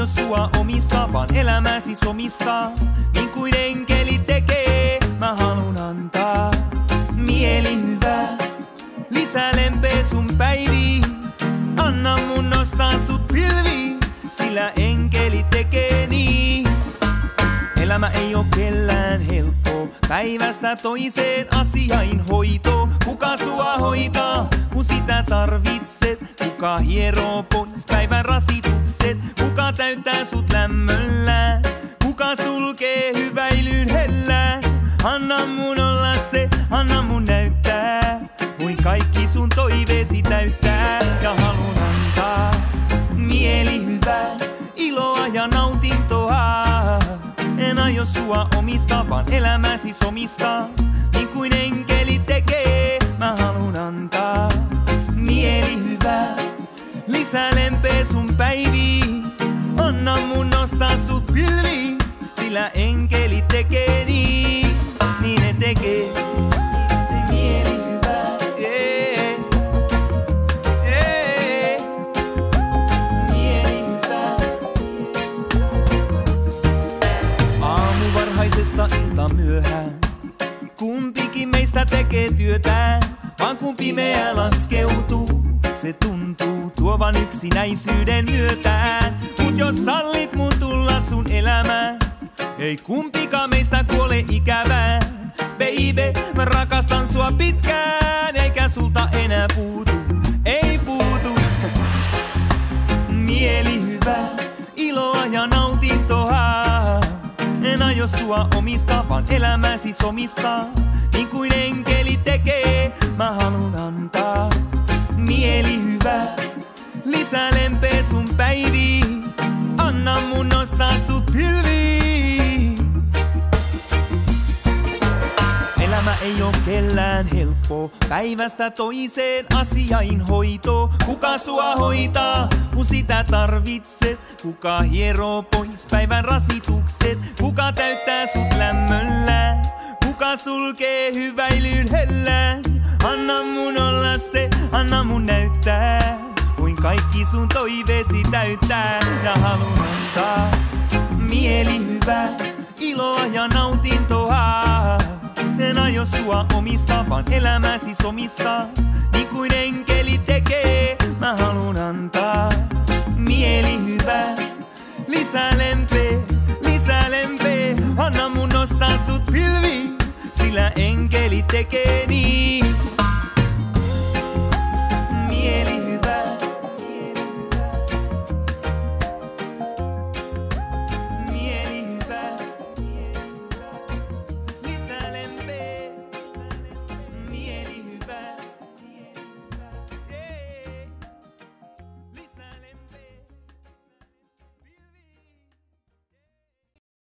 aio sua omistaa, vaan elämäsi somistaa. Niin kuin enkeli tekee, mä halun antaa. Mieli hyvä, lisää lempeä sun päiviin. Anna mun nostaa sut pilviin, sillä enkeli tekee niin. Elämä ei oo kellään helppo, päivästä toiseen asiain hoito. Kuka sua hoitaa, kun sitä tarvitset? Kuka hieroo pois päivän rasitukset? Kuka täyttää sut lämmöllä? Kuka sulkee hyväilyn hellään? Anna mun olla se, anna mun näyttää. Voin kaikki sun toiveesi täyttää ja halun antaa. Mieli hyvä, iloa ja nautintoa. En aio sua omistaa, vaan elämäsi somistaa. Niin kuin enkeli tekee, mä halun antaa. Mieli hyvä, lisää lempeä sun päiviin. Anna mun nostaa sut pilviin, sillä enkeli tekee niin. Niin ne tekee. Mieli hyvä, yeah. Yeah. Mieli hyvä. Aamu varhaisesta ilta myöhään. Kumpikin meistä tekee työtään, vaan kun pimeä laskeutuu, se tuntuu tuovan yksinäisyyden myötään. Mut jos sallit mun tulla sun elämään, ei kumpikaan meistä kuole ikävään. Baby, mä rakastan sua pitkään, eikä sulta enää puutu, ei puutu. Mieli hyvä, iloa ja nautintoa. En aio sua omistaa, vaan elämäsi somistaa. Niin kuin enkeli tekee, mä halun antaa. Mieli hyvä, lisää lempeä sun päiviin. Anna mun nostaa sut pilviin. Elämä ei oo kellään helppo, päivästä toiseen asiain hoito. Kuka sua hoitaa, kun sitä tarvitset? Kuka hieroo pois päivän rasitukset? Kuka täyttää sut lämmöllä? Kuka sulkee hyväilyn hellään? Anna mun olla se, anna mun näyttää. Voin kaikki sun toiveesi täyttää ja halun antaa. Mieli hyvä, iloa ja nautintoa. En aio sua omistaa, vaan elämäsi somistaa. Niin kuin enkeli tekee, mä halun antaa. Mieli hyvä, lisää lempeä, lisää lempeä. Anna mun nostaa sut pilviin, sillä enkeli tekee niin.